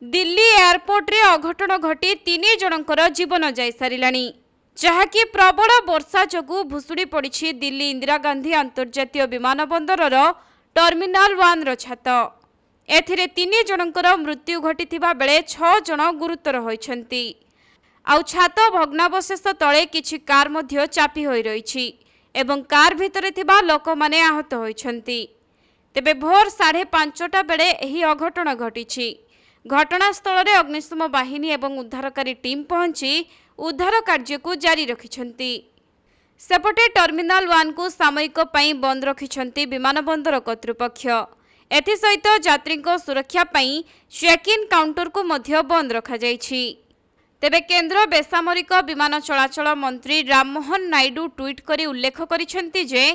Delhi airport रे अघटन घटी 3 जनकर जीवन जाई सारिलानी, जहाँकि प्रबल वर्षा जोगु भुशुड़ी पड़ी दिल्ली इंदिरा गांधी अंतर्जातीय विमानबंदर टर्मिनाल 1 रो छात। एथिरे 3 जनकर मृत्यु घटी बेले 6 जन गुरुतर होइछंती। आउ छात भग्नावशेष तले किछि कार मध्य चापी होई रहिछि एवं कार भितरे थिबा लोक माने आहत होइछंती। तेबे भोर 5:30 बेले एही अघटन घटिछि। घटनास्थल में अग्निशम बाहिनी एवं उद्धारकारी टीम पहुंची उद्धार कार्य को जारी रखिछंती। सेपटे टर्मिनाल 1 को सामयिक पई बंद रखिछंती विमानबंदर कर्तृपक्ष। एथिसहित यात्री सुरक्षा पई चेक इन काउंटर को मध्य बंद रखा जाइछि। तेबे केंद्र बेसामरिक विमान चलाचल मंत्री राममोहन नायडू ट्वीट करी उल्लेख करिछंती जे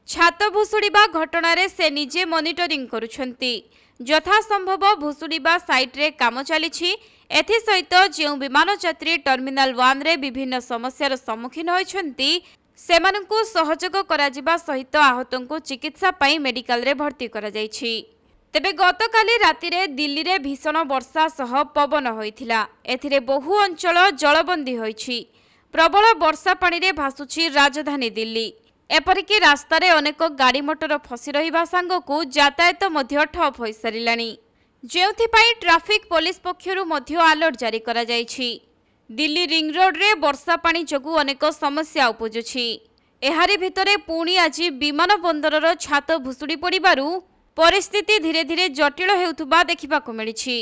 छात भुशुड़ीबा घटना से निजे मॉनिटरिंग करुछंती। यथासंभव भुशुड़ीबा साइट रे काम चलीछि। एथिसहित जो विमान यात्री टर्मिनाल 1 रे विभिन्न समस्यार सम्मुखीन होइछंती सेमानंकु सहयोग कराजिबा सहित आहतंकु चिकित्सा पई मेडिकल रे भर्ती करा जाइछि। तेबे गतकाली राति रे दिल्ली रे भीषण वर्षा सह पवन होइथिला। एथिरे बहु अंचल जलबंदी होइछि। प्रबल वर्षा पानी रे भासुछि राजधानी दिल्ली। एपरिकी रास्तार अनेक गाड़ी मोटर फसी रहिबा सांगकु यातायात मध्य ठप होई सारिलानी, जेउथिपाई ट्राफिक पुलिस पक्षरु मध्य अलर्ट जारी करा जाइछि। दिल्ली रिंग रोड रे वर्षा पानी जोगु अनेक समस्या उपजुछि। एहारी भितरे पुणी आज विमान बंदरर छात भुशुड़ी पड़िबारु परिस्थिति धीरे धीरे जटिल हेउथुबा देखिबाकु मिलिछि।